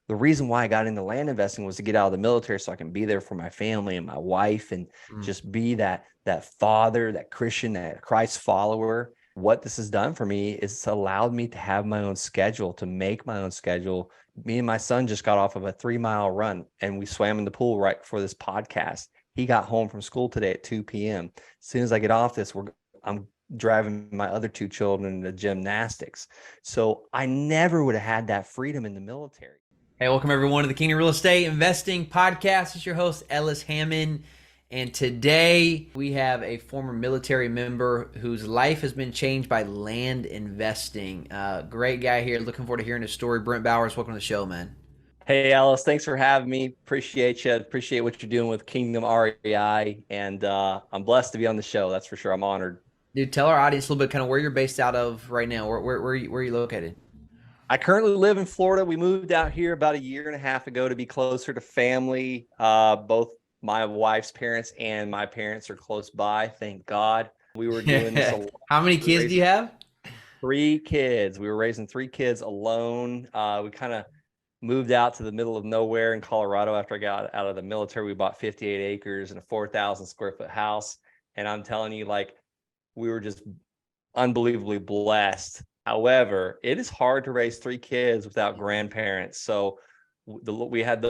the reason why I got into land investing was to get out of the military so I can be there for my family and my wife and just be that father, that Christian, that Christ follower. What this has done for me is it's allowed me to have my own schedule, to make my own schedule. Me and my son just got off of a 3-mile run and we swam in the pool right before this podcast. He got home from school today at 2 p.m. As soon as I get off this, I'm driving my other two children to gymnastics. So I never would have had that freedom in the military. Hey, welcome everyone to the Kingdom Real Estate Investing Podcast. It's your host, Ellis Hammond. And today we have a former military member whose life has been changed by land investing. Great guy here. Looking forward to hearing his story. Brent Bowers, welcome to the show, man. Hey, Ellis, thanks for having me. Appreciate you. Appreciate what you're doing with Kingdom REI. And I'm blessed to be on the show. That's for sure. I'm honored. Dude, tell our audience a little bit kind of where you're based out of right now. Where are you located? I currently live in Florida. We moved out here about a year and a half ago to be closer to family. Both my wife's parents and my parents are close by. Thank God. We were doing this a lot. How many kids do you have? 3 kids. We were raising 3 kids alone. We kind of moved out to the middle of nowhere in Colorado after I got out of the military. We bought 58 acres and a 4,000 square foot house. And I'm telling you, like, we were just unbelievably blessed. However, it is hard to raise 3 kids without grandparents. So we had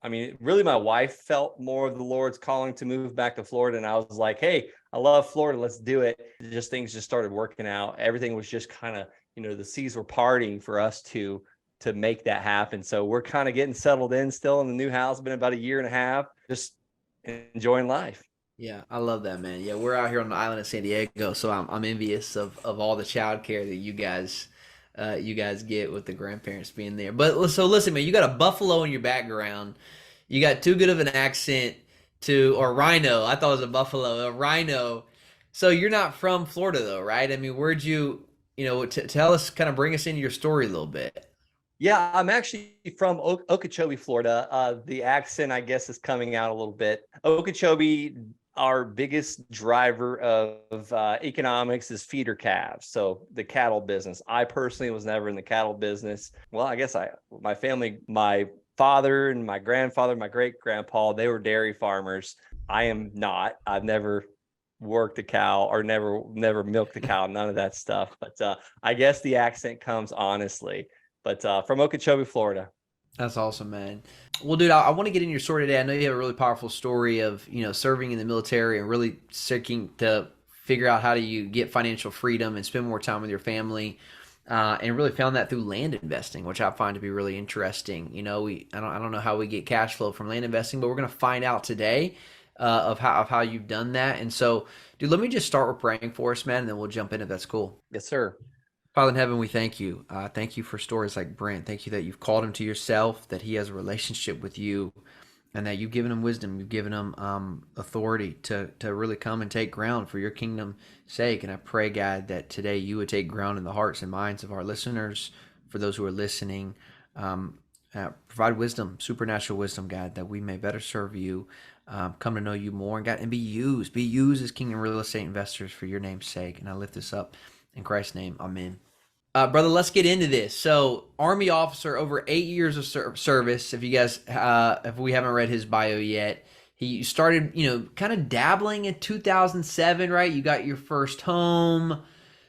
I mean, really my wife felt more of the Lord's calling to move back to Florida. And I was like, hey, I love Florida. Let's do it. Things just started working out. Everything was just kind of, the seas were parting for us to make that happen. So we're kind of getting settled in still in the new house. Been about a year and a half, just enjoying life. Yeah, I love that, man. Yeah, we're out here on the island of San Diego, so I'm envious of all the child care that you guys get with the grandparents being there. But so listen, man, you got a buffalo in your background. You got too good of an accent or rhino. I thought it was a buffalo, a rhino. So you're not from Florida though, right? I mean, where'd tell us, kind of bring us into your story a little bit. Yeah, I'm actually from Okeechobee, Florida. The accent, I guess, is coming out a little bit. Okeechobee, our biggest driver of economics is feeder calves. So the cattle business. I personally was never in the cattle business. Well, I guess my family, my father and my grandfather, my great grandpa, they were dairy farmers. I am not. I've never worked a cow or never milked a cow, none of that stuff. But I guess the accent comes honestly. But from Okeechobee, Florida. That's awesome, man. Well, dude, I want to get in your story today. I know you have a really powerful story of, serving in the military and really seeking to figure out how do you get financial freedom and spend more time with your family, and really found that through land investing, which I find to be really interesting. I don't know how we get cash flow from land investing, but we're going to find out today of how you've done that. And so, dude, let me just start with praying for us, man, and then we'll jump in if that's cool. Yes, sir. Father in heaven, we thank you. Thank you for stories like Brent. Thank you that you've called him to yourself, that he has a relationship with you, and that you've given him wisdom. You've given him authority to really come and take ground for your kingdom's sake. And I pray, God, that today you would take ground in the hearts and minds of our listeners, for those who are listening. Provide wisdom, supernatural wisdom, God, that we may better serve you, come to know you more, and God, and be used as kingdom real estate investors for your name's sake. And I lift this up in Christ's name. Amen. Brother, let's get into this. So, Army officer, over 8 years of service. If you guys, if we haven't read his bio yet, he started, kind of dabbling in 2007, right? You got your first home.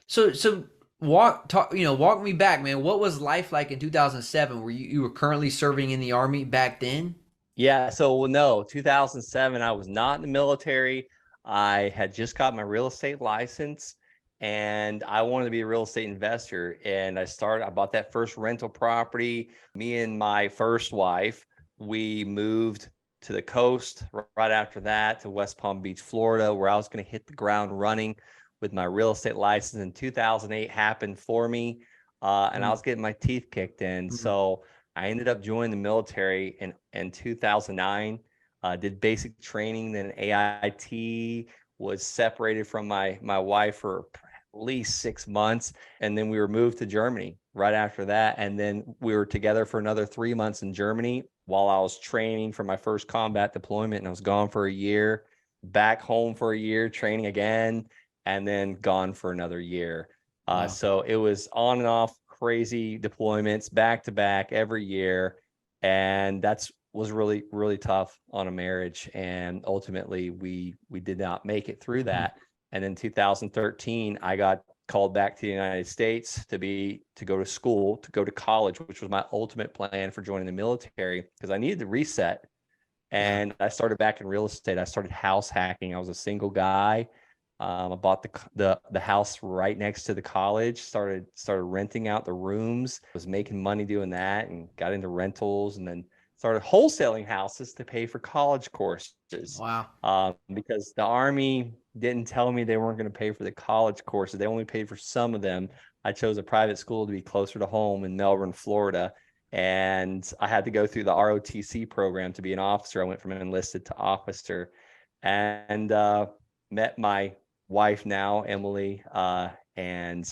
So walk me back, man. What was life like in 2007? Were you were currently serving in the Army back then? Yeah. So no, 2007, I was not in the military. I had just got my real estate license. And I wanted to be a real estate investor. And I bought that first rental property. Me and my first wife, we moved to the coast right after that to West Palm Beach, Florida, where I was going to hit the ground running with my real estate license. And 2008 happened for me. And I was getting my teeth kicked in. So I ended up joining the military in 2009, did basic training, then AIT, was separated from my wife for at least 6 months. And then we were moved to Germany right after that. And then we were together for another 3 months in Germany while I was training for my first combat deployment. And I was gone for a year, back home for a year, training again, and then gone for another year. Wow. So it was on and off crazy deployments back to back every year. And that's was really, really tough on a marriage. And ultimately we did not make it through that. And in 2013, I got called back to the United States to go to school, to go to college, which was my ultimate plan for joining the military, because I needed to reset. Yeah. And I started back in real estate. I started house hacking. I was a single guy. I bought the house right next to the college. Started renting out the rooms. Was making money doing that, and got into rentals, and then started wholesaling houses to pay for college courses. Wow. Because the Army didn't tell me they weren't going to pay for the college courses. They only paid for some of them. I chose a private school to be closer to home in Melbourne, Florida. And I had to go through the ROTC program to be an officer. I went from enlisted to officer, and met my wife now, Emily, and I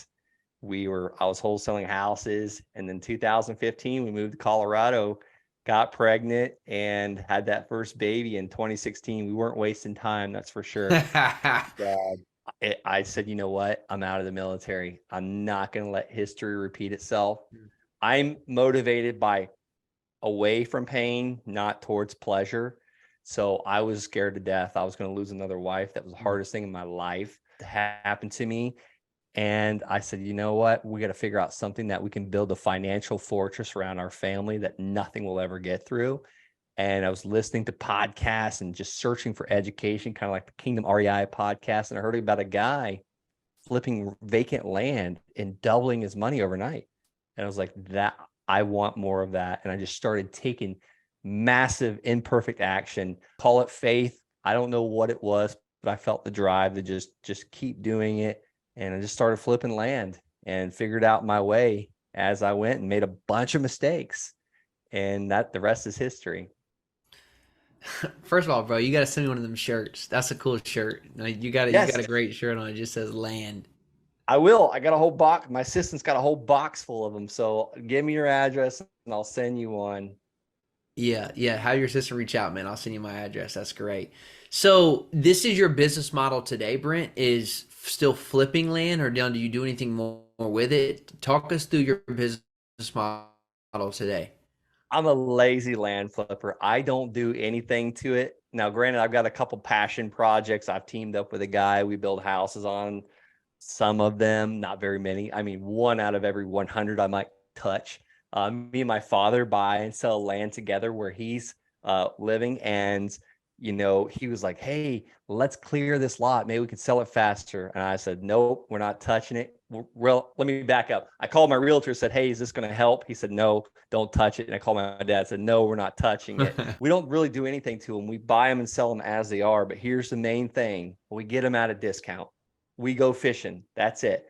was wholesaling houses. And then 2015, we moved to Colorado, got pregnant, and had that first baby in 2016. We weren't wasting time, that's for sure. I said, you know what? I'm out of the military. I'm not going to let history repeat itself. I'm motivated by away from pain, not towards pleasure. So I was scared to death. I was going to lose another wife. That was the hardest thing in my life to happen to me. And I said, you know what? We got to figure out something that we can build a financial fortress around our family that nothing will ever get through. And I was listening to podcasts and just searching for education, kind of like the Kingdom REI podcast. And I heard about a guy flipping vacant land and doubling his money overnight. And I was like, I want more of that. And I just started taking massive imperfect action. Call it faith. I don't know what it was, but I felt the drive to just keep doing it. And I just started flipping land and figured out my way as I went, and made a bunch of mistakes. And the rest is history. First of all, bro, you got to send me one of them shirts. That's a cool shirt. You got Yes, a great shirt on. It just says land. I will. I got a whole box. My assistant's got a whole box full of them. So give me your address and I'll send you one. Yeah, yeah. Have your sister reach out, man. I'll send you my address. That's great. So this is your business model today, Brent, is still flipping land, or do you do anything more with it? Talk us through your business model today. I'm a lazy land flipper. I don't do anything to it. Now, granted, I've got a couple passion projects. I've teamed up with a guy. We build houses on some of them, not very many. I mean, one out of every 100 I might touch. Me and my father buy and sell land together where he's living. And, he was like, hey, let's clear this lot. Maybe we could sell it faster. And I said, nope, we're not touching it. Well, let me back up. I called my realtor, said, hey, is this going to help? He said, no, don't touch it. And I called my dad, said, no, we're not touching it. We don't really do anything to them. We buy them and sell them as they are. But here's the main thing. We get them at a discount. We go fishing. That's it.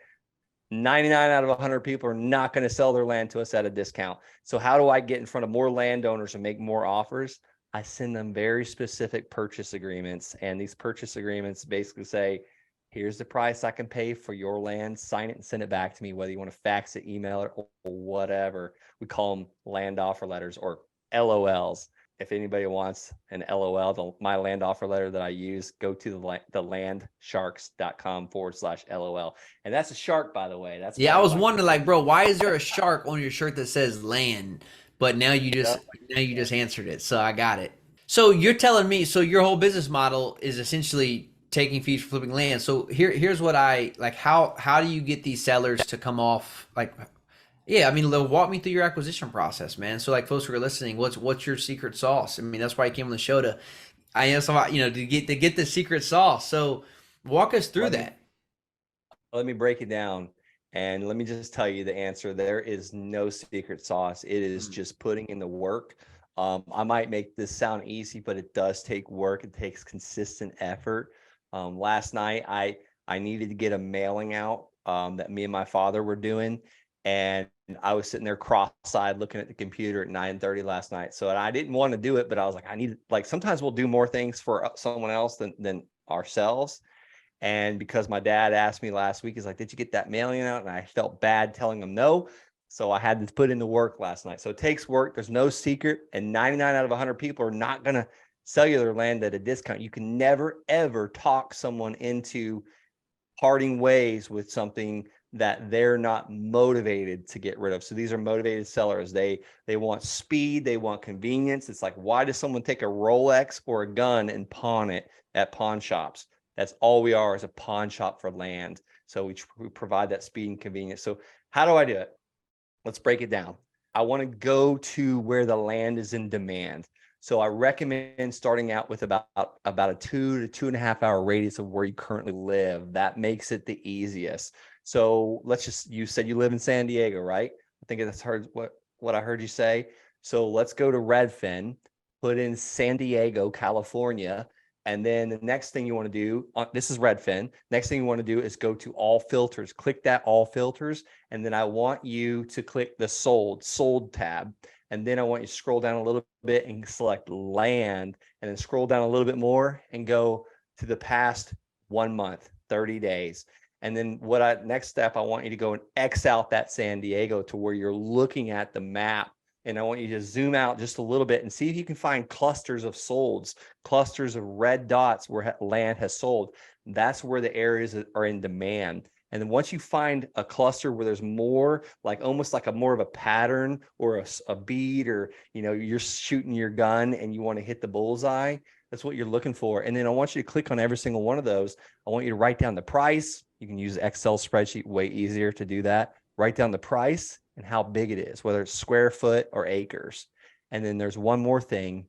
99 out of 100 people are not going to sell their land to us at a discount. So how do I get in front of more landowners and make more offers? I send them very specific purchase agreements. And these purchase agreements basically say, here's the price I can pay for your land. Sign it and send it back to me, whether you want to fax it, email it, or whatever. We call them land offer letters, or LOLs. If anybody wants an LOL, my land offer letter that I use, go to the landsharks.com/LOL. And that's a shark, by the way. That's Yeah, I was wildlife. wondering, like, bro, why is there a shark on your shirt that says land? But now you just answered it, so I got it. So you're telling me, so your whole business model is essentially taking fees for flipping land. So here's what I like. How do you get these sellers to come off? Like, yeah, I mean, walk me through your acquisition process, man. So like, folks who are listening, what's your secret sauce? I mean, that's why I came on the show I know some, to get the secret sauce. So walk us through that. Let me break it down, and let me just tell you the answer. There is no secret sauce. It is just putting in the work. I might make this sound easy, but it does take work. It takes consistent effort. Last night, I needed to get a mailing out that me and my father were doing, and I was sitting there cross-eyed looking at the computer at 9:30 last night. So I didn't want to do it, but I was like, sometimes we'll do more things for someone else than ourselves. And because my dad asked me last week, he's like, did you get that mailing out? And I felt bad telling him no. So I had to put in the work last night. So it takes work. There's no secret. And 99 out of 100 people are not going to sell you their land at a discount. You can never, ever talk someone into parting ways with something that they're not motivated to get rid of. So these are motivated sellers. They want speed, they want convenience. It's like, why does someone take a Rolex or a gun and pawn it at pawn shops? That's all we are, is a pawn shop for land. So we provide that speed and convenience. So how do I do it? Let's break it down. I want to go to where the land is in demand. So I recommend starting out with about a 2 to 2.5 hour radius of where you currently live. That makes it the easiest. So you said you live in San Diego, right? I think that's what I heard you say. So let's go to Redfin, put in San Diego, California. And then the next thing you want to do, this is Redfin. Next thing you want to do is go to all filters, click that all filters. And then I want you to click the sold tab. And then I want you to scroll down a little bit and select land, and then scroll down a little bit more and go to the past 1 month, 30 days. And then next step, I want you to go and X out that San Diego to where you're looking at the map. And I want you to zoom out just a little bit and see if you can find clusters of solds, clusters of red dots where land has sold. That's where the areas are in demand. And then once you find a cluster where there's more, like almost like more of a pattern or a bead, or, you're shooting your gun and you want to hit the bullseye, that's what you're looking for. And then I want you to click on every single one of those. I want you to write down the price. You can use Excel spreadsheet, way easier to do that. Write down the price and how big it is, whether it's square foot or acres. And then there's one more thing.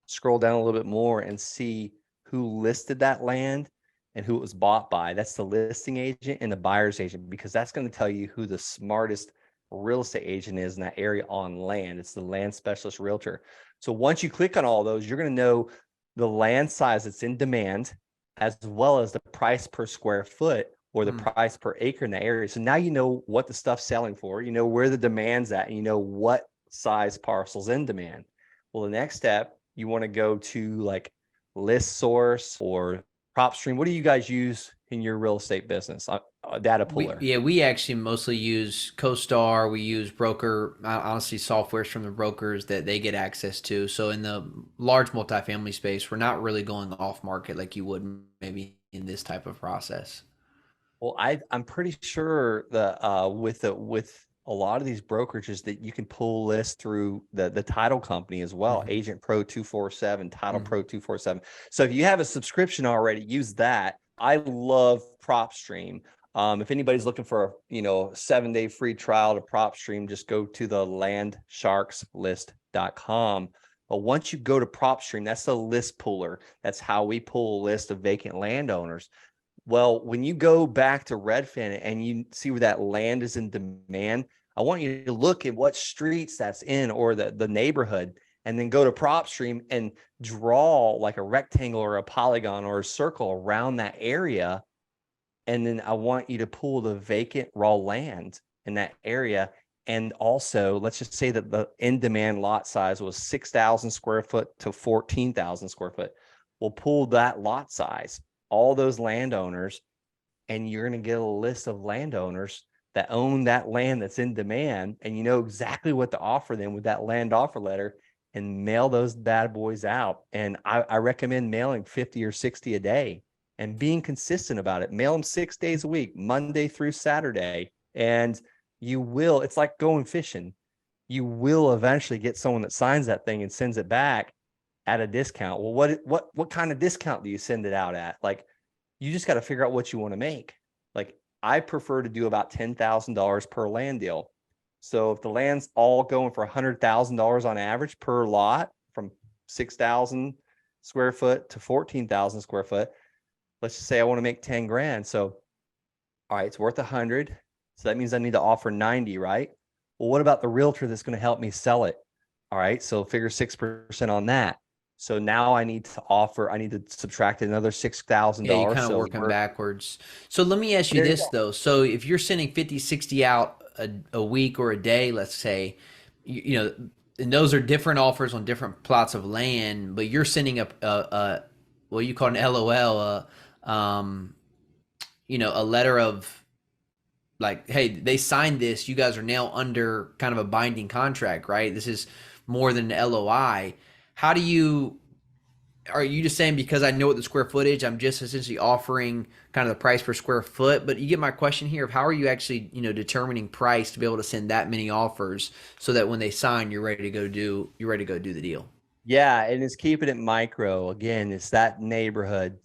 Scroll down a little bit more and see who listed that land and who it was bought by. That's the listing agent and the buyer's agent, because that's going to tell you who the smartest real estate agent is in that area on land. It's the land specialist realtor. So once you click on all those, you're going to know the land size that's in demand, as well as the price per square foot or the price per acre in the area. So now you know what the stuff's selling for, you know where the demand's at, and you know what size parcel's in demand. Well, the next step, you want to go to like List Source or PropStream. What do you guys use in your real estate business? A data puller. We actually mostly use CoStar. We use broker, honestly, softwares from the brokers that they get access to. So in the large multifamily space, we're not really going off market like you would maybe in this type of process. Well, I'm pretty sure that with a lot of these brokerages that you can pull lists through the title company as well, Agent Pro 247, Title Pro 247. So if you have a subscription already, use that. I love PropStream. If anybody's looking for a 7-day free trial to PropStream, just go to the landsharkslist.com. But once you go to PropStream, that's a list puller. That's how we pull a list of vacant landowners. Well, when you go back to Redfin and you see where that land is in demand, I want you to look at what streets that's in, or the neighborhood, and then go to PropStream and draw like a rectangle or a polygon or a circle around that area. And then I want you to pull the vacant raw land in that area. And also, let's just say that the in-demand lot size was 6,000 square foot to 14,000 square foot. We'll pull that lot size, all those landowners, and you're going to get a list of landowners that own that land that's in demand, and you know exactly what to offer them with that land offer letter, and mail those bad boys out. And I recommend mailing 50 or 60 a day and being consistent about it. Mail them 6 days a week, Monday through Saturday, and it's like going fishing. You will eventually get someone that signs that thing and sends it back at a discount. Well, what kind of discount do you send it out at? Like, you just got to figure out what you want to make. Like, I prefer to do about $10,000 per land deal. So if the land's all going for $100,000 on average per lot, from 6,000 square foot to 14,000 square foot, let's just say I want to make 10 grand. So, all right, it's worth 100. So that means I need to offer 90, right? Well, what about the realtor that's going to help me sell it? All right, so figure 6% on that. So now I need to subtract another $6,000. Yeah, you kind of So working backwards. So let me ask you there you this go. though. So if you're sending 50, 60 out a week or a day, let's say, and those are different offers on different plots of land, but you're sending a what you call an LOL, a letter of like, hey, they signed this. You guys are now under kind of a binding contract, right? This is more than an LOI. How do you are you just saying because I know what the square footage, I'm just essentially offering kind of the price per square foot? But you get my question here of how are you actually, determining price to be able to send that many offers so that when they sign, you're ready to go do the deal. Yeah, and it's keeping it micro. Again, it's that neighborhood.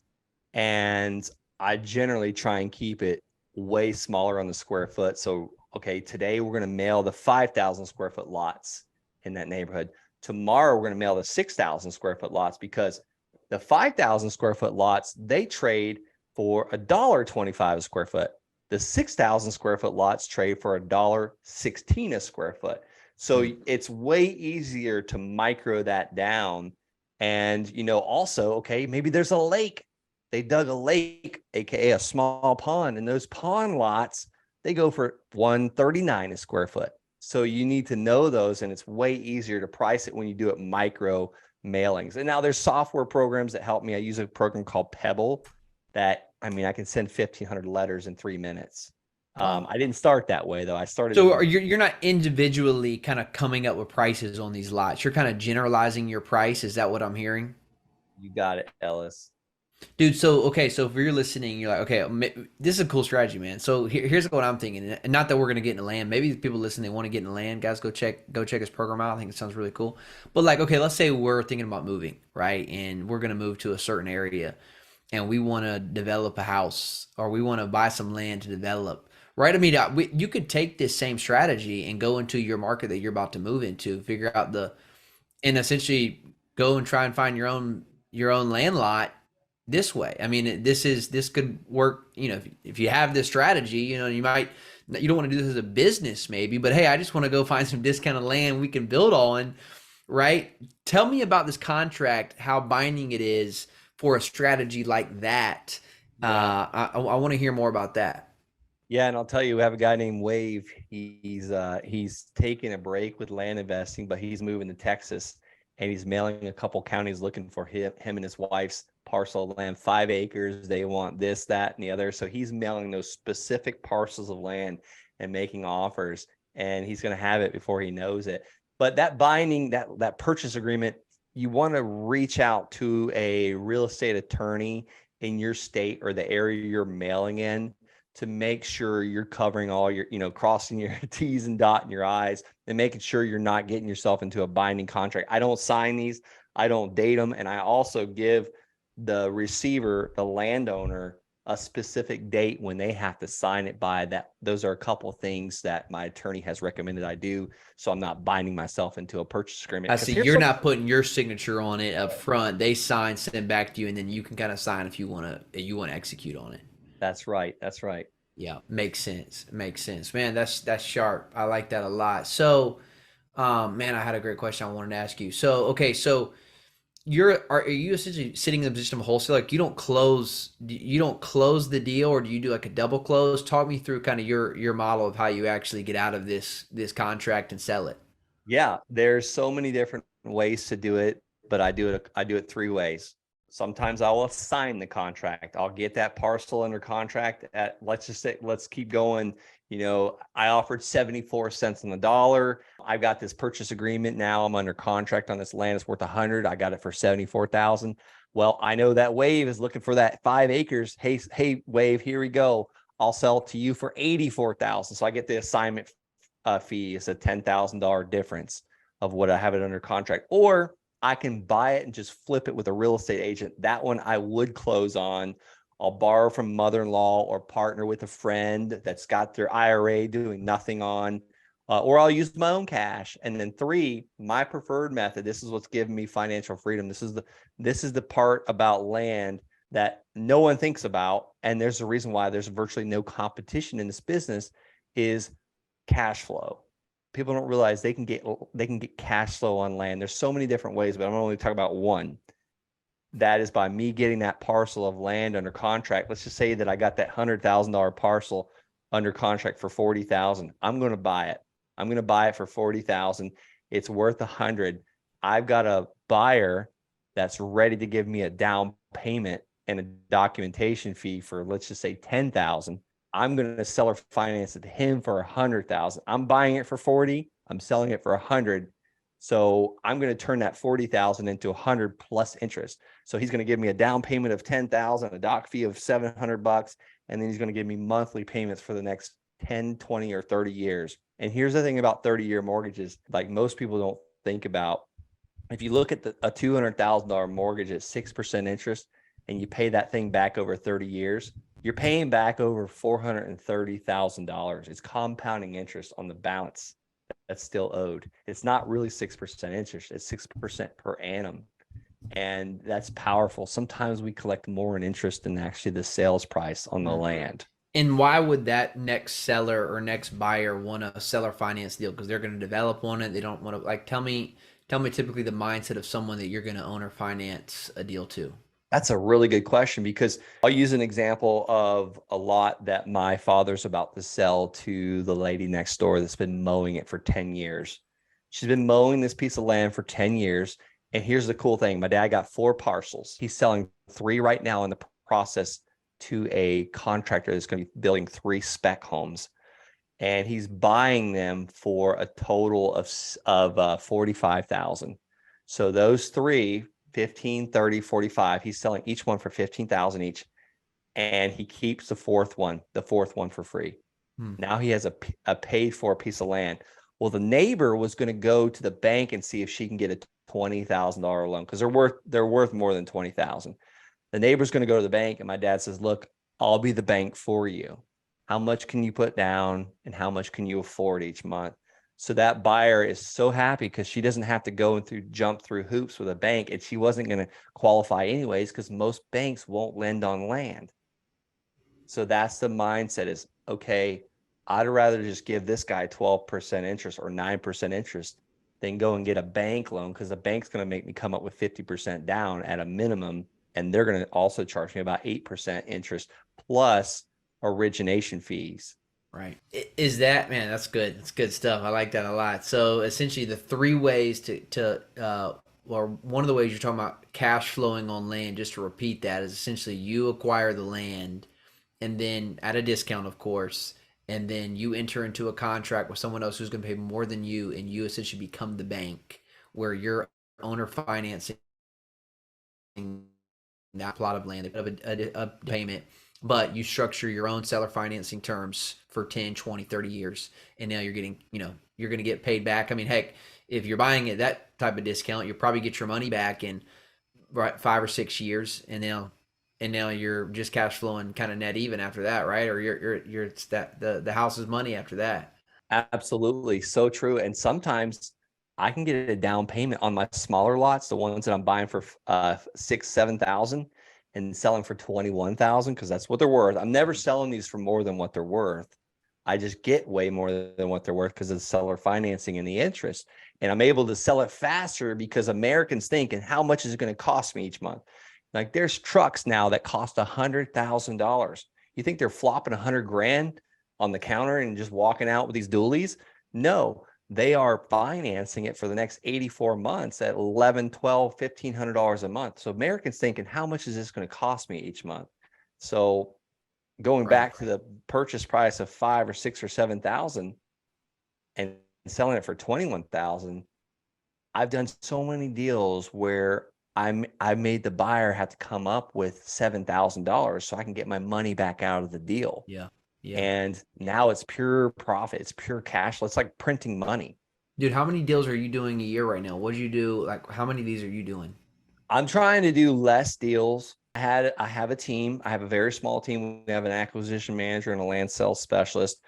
And I generally try and keep it way smaller on the square foot. So, okay, today we're going to mail the 5,000 square foot lots in that neighborhood. Tomorrow we're going to mail the 6,000 square foot lots, because the 5,000 square foot lots, they trade for $1.25 a square foot. The 6,000 square foot lots trade for $1.16 a square foot. So it's way easier to micro that down. And, also, okay, maybe there's a lake. They dug a lake, aka a small pond, and those pond lots, they go for $139 a square foot. So you need to know those, and it's way easier to price it when you do it micro mailings. And now there's software programs that help me. I use a program called Pebble that, I can send 1,500 letters in 3 minutes. Wow. I didn't start that way though. I started So with, you're not individually kind of coming up with prices on these lots. You're kind of generalizing your price. Is that what I'm hearing? you got it, Ellis. Dude, so okay, so if you're listening, you're like, okay, this is a cool strategy, man. So here's what I'm thinking, and not that we're gonna get into land. Maybe people listening, they want to get into land. Guys, go check his program out. I think it sounds really cool. But like, okay, let's say we're thinking about moving, right? And we're gonna move to a certain area, and we want to develop a house, or we want to buy some land to develop, right? I mean, you could take this same strategy and go into your market that you're about to move into, figure out and essentially go and try and find your own land lot this way. I mean, this could work. If you have this strategy, you don't want to do this as a business, maybe, but hey, I just want to go find some discounted land we can build on, right? Tell me about this contract, how binding it is for a strategy like that. Yeah. I want to hear more about that. Yeah, and I'll tell you, we have a guy named Wave. He's taking a break with land investing, but he's moving to Texas, and he's mailing a couple counties looking for him and his wife's parcel of land, 5 acres. They want this, that, and the other. So he's mailing those specific parcels of land and making offers, and he's going to have it before he knows it. But that binding, that purchase agreement, you want to reach out to a real estate attorney in your state or the area you're mailing in to make sure you're covering all your, crossing your T's and dotting your I's, and making sure you're not getting yourself into a binding contract. I don't sign these, I don't date them. And I also give the receiver, the landowner, a specific date when they have to sign it by. That those are a couple of things that my attorney has recommended I do, so I'm not binding myself into a purchase agreement. I Because see. here's You're some, not putting your signature on it up front. They sign, send back to you, and then you can kind of sign if you want to execute on it. that's right. That's right. Yeah, makes sense. Makes sense, man. That's sharp. I like that a lot. So, man, I had a great question I wanted to ask you. So, okay, so are you essentially sitting in the position of a wholesaler? Like you don't close the deal, or do you do like a double close? Talk me through kind of your model of how you actually get out of this contract and sell it. Yeah, there's so many different ways to do it, but I do it 3 ways. Sometimes I will sign the contract. I'll get that parcel under contract at, let's just say, let's keep going. I offered 74 cents on the dollar. I've got this purchase agreement now. I'm under contract on this land. It's worth 100. I got it for 74,000. Well, I know that Wave is looking for that 5 acres. Hey, Wave, here we go. I'll sell it to you for 84,000. So I get the assignment fee. Is a $10,000 difference of what I have it under contract. Or I can buy it and just flip it with a real estate agent. That one I would close on. I'll borrow from mother-in-law or partner with a friend that's got their IRA doing nothing on, or I'll use my own cash. And then 3, my preferred method. This is what's given me financial freedom. This is the part about land that no one thinks about, and there's a reason why there's virtually no competition in this business, is cash flow. People don't realize they can get cash flow on land. There's so many different ways, but I'm only talking about one. That is by me getting that parcel of land under contract. Let's just say that I got that $100,000 parcel under contract for 40,000. I'm going to buy it. I'm going to buy it for 40,000. It's worth 100. I've got a buyer that's ready to give me a down payment and a documentation fee for, let's just say, 10,000. I'm going to seller finance it to him for 100,000. I'm buying it for 40. I'm selling it for 100. So I'm going to turn that 40,000 into 100 plus interest. So he's going to give me a down payment of 10,000, a doc fee of $700, and then he's going to give me monthly payments for the next 10, 20, or 30 years. And here's the thing about 30-year mortgages, like most people don't think about. If you look at a $200,000 mortgage at 6% interest and you pay that thing back over 30 years, you're paying back over $430,000. It's compounding interest on the balance that's still owed. It's not really 6% interest, it's 6% per annum. And that's powerful. Sometimes we collect more in interest than actually the sales price on the land. And why would that next seller or next buyer want a seller finance deal? Because they're going to develop on it. They don't want to, like, tell me typically the mindset of someone that you're going to owner finance a deal to. That's a really good question, because I'll use an example of a lot that my father's about to sell to the lady next door that's been mowing it for 10 years. She's been mowing this piece of land for 10 years. And here's the cool thing. My dad got 4 parcels. He's selling 3 right now in the process to a contractor that's going to be building 3 spec homes. And he's buying them for a total of 45,000. So those 3, 15, 30, 45, he's selling each one for 15,000 each. And he keeps the fourth one for free. Now he has a paid for piece of land. Well, the neighbor was going to go to the bank and see if she can get a $20,000 loan, because they're worth more than 20,000. The neighbor's going to go to the bank, and my dad says, "Look, I'll be the bank for you. How much can you put down and how much can you afford each month?" So that buyer is so happy because she doesn't have to go jump through hoops with a bank, and she wasn't going to qualify anyways because most banks won't lend on land. So that's the mindset is, okay, I'd rather just give this guy 12% interest or 9% interest than go and get a bank loan, because the bank's going to make me come up with 50% down at a minimum. And they're going to also charge me about 8% interest plus origination fees. Right. Is that, man, that's good. That's good stuff. I like that a lot. So essentially the 3 ways or one of the ways you're talking about cash flowing on land, just to repeat that, is essentially you acquire the land and then at a discount, of course, and then you enter into a contract with someone else who's going to pay more than you, and you essentially become the bank where you're owner financing that plot of land, a payment, but you structure your own seller financing terms for 10, 20, 30 years. And now you're getting, you're going to get paid back. I mean, heck, if you're buying at that type of discount, you'll probably get your money back in 5 or 6 years. And now you're just cash flowing kind of net even after that, right? Or it's that the house's money after that. Absolutely. So true. And sometimes I can get a down payment on my smaller lots, the ones that I'm buying for 6, 7,000 and selling for 21,000, because that's what they're worth. I'm never selling these for more than what they're worth. I just get way more than what they're worth because of the seller financing and the interest. And I'm able to sell it faster because Americans think, and how much is it going to cost me each month? Like, there's trucks now that cost $100,000. You think they're flopping 100 grand on the counter and just walking out with these dualies? No, they are financing it for the next 84 months at $1,100, $1,200, $1,500 a month. So Americans thinking, how much is this going to cost me each month? So going back to the purchase price of 5 or 6 or 7,000 and selling it for 21,000, I've done so many deals where I made the buyer have to come up with $7,000 so I can get my money back out of the deal. Yeah. Yeah. And now it's pure profit. It's pure cash. It's like printing money. Dude, how many deals are you doing a year right now? What do you do? Like, how many of these are you doing? I'm trying to do less deals. I have a team. I have a very small team. We have an acquisition manager and a land sales specialist.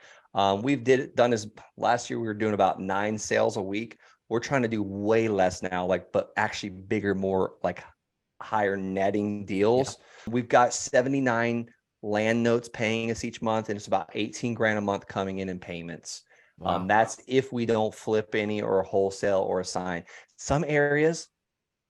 We've done this last year. We were doing about 9 sales a week. We're trying to do way less now, but actually bigger, more like higher netting deals. Yeah. We've got 79 land notes paying us each month, and it's about 18 grand a month coming in payments. Wow. That's if we don't flip any or wholesale or assign. Some areas,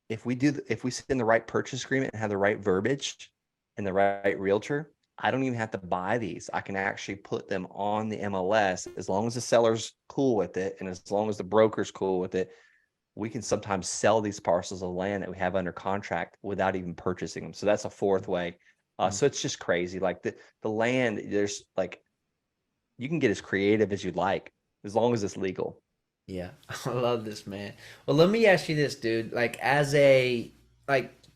if we send the right purchase agreement and have the right verbiage and the right realtor, I don't even have to buy these. I can actually put them on the MLS as long as the seller's cool with it. And as long as the broker's cool with it, we can sometimes sell these parcels of land that we have under contract without even purchasing them. So that's a fourth way. So it's just crazy. Like the land, there's like, you can get as creative as you'd like, as long as it's legal. Yeah, I love this, man. Well, let me ask you this, dude. Like,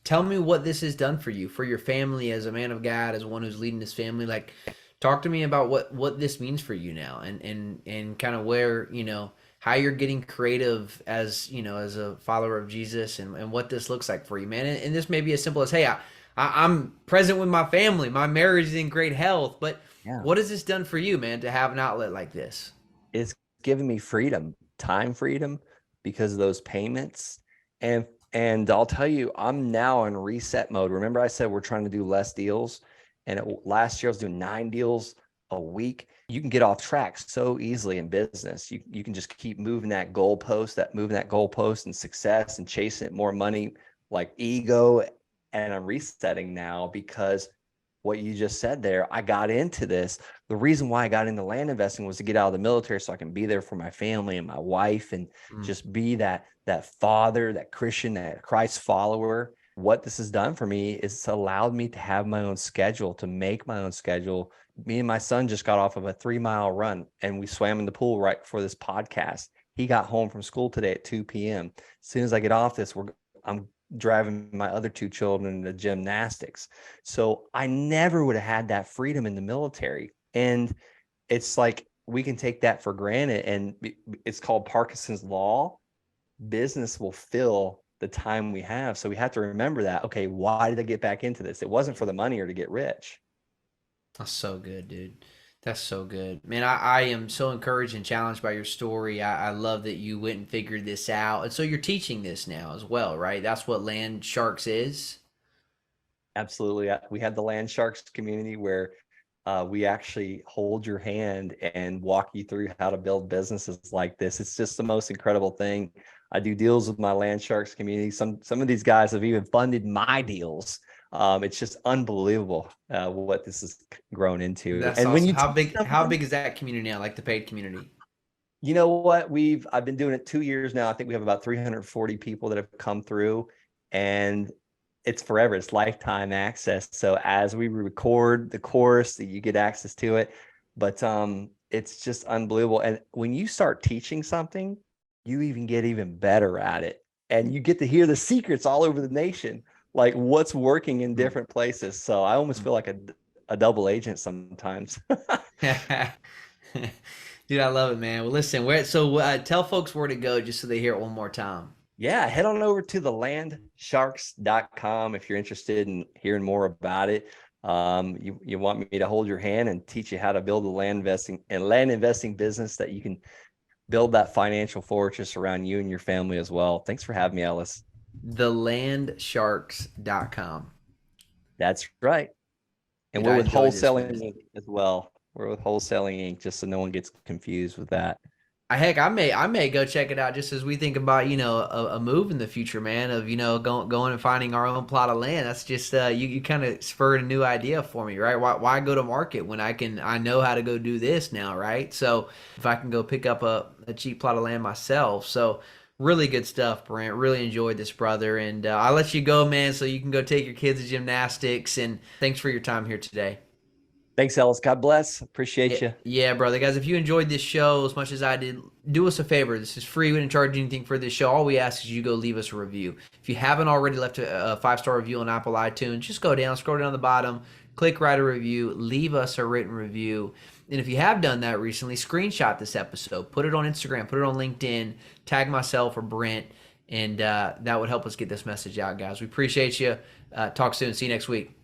tell me what this has done for you, for your family, as a man of God, as one who's leading his family. Like, talk to me about what this means for you now, and kind of where, how you're getting creative as, as a follower of Jesus, and what this looks like for you, man. And this may be as simple as, hey, I'm present with my family, my marriage is in great health, but Yeah. what has this done for you, man, to have an outlet like this? It's given me freedom, time freedom because of those payments. And I'll tell you, I'm now in reset mode. Remember I said we're trying to do less deals, and last year I was doing 9 deals a week. You can get off track so easily in business. You can just keep moving that goalpost and success and chasing more money, like ego. And I'm resetting now because what you just said there, I got into this. The reason why I got into land investing was to get out of the military so I can be there for my family and my wife, and Mm. just be that father, that Christian, that Christ follower. What this has done for me is it's allowed me to have my own schedule, to make my own schedule. Me and my son just got off of a 3 mile run, and we swam in the pool right before this podcast. He got home from school today at 2 p.m. As soon as I get off this, I'm driving my other two children to gymnastics. So I never would have had that freedom in the military. And it's like we can take that for granted. And it's called Parkinson's law. Business will fill the time we have. So we have to remember that. Okay, why did I get back into this? It wasn't for the money or to get rich. That's so good, dude. That's so good. Man, I am so encouraged and challenged by your story. I love that you went and figured this out. And so you're teaching this now as well, right? That's what Land Sharks is. Absolutely. We have the Land Sharks community where we actually hold your hand and walk you through how to build businesses like this. It's just the most incredible thing. I do deals with my Land Sharks community. Some of these guys have even funded my deals. It's just unbelievable what this has grown into. That's And when awesome. you How teach big how someone, big is that community now, like the paid community? you know what, I've been doing it 2 years now. I think we have about 340 people that have come through, and it's forever. It's lifetime access. So as we record the course, you get access to it. But it's just unbelievable. And when you start teaching something, you even get even better at it, and you get to hear the secrets all over the nation, like what's working in Mm. different places. So I almost feel like a double agent sometimes. Dude, I love it, man. Well, listen, tell folks where to go just so they hear it one more time. Yeah, head on over to thelandsharks.com if you're interested in hearing more about it. You want me to hold your hand and teach you how to build a land investing business that you can build that financial fortress around you and your family as well. Thanks for having me, Ellis. Thelandsharks.com. That's right. And Dude, we're I with enjoyed this, man. Wholesaling Inc. as well. We're with Wholesaling Inc. just so no one gets confused with that. Heck, I may go check it out just as we think about, a move in the future, man, of, going and finding our own plot of land. That's just you kind of spurred a new idea for me, right? Why go to market when I know how to go do this now, right? So if I can go pick up a cheap plot of land myself. So really good stuff, Brent. Really enjoyed this, brother. And I'll let you go, man, so you can go take your kids to gymnastics. And thanks for your time here today. Thanks, Ellis. God bless. Yeah, Appreciate you. yeah, brother. Guys, if you enjoyed this show as much as I did, do us a favor. This is free. We didn't charge anything for this show. All we ask is you go leave us a review. If you haven't already left a 5-star review on Apple iTunes, just go down, scroll down the bottom, click write a review, leave us a written review. And if you have done that recently, screenshot this episode, put it on Instagram, put it on LinkedIn, tag myself or Brent, and that would help us get this message out, guys. We appreciate you. Talk soon. See you next week.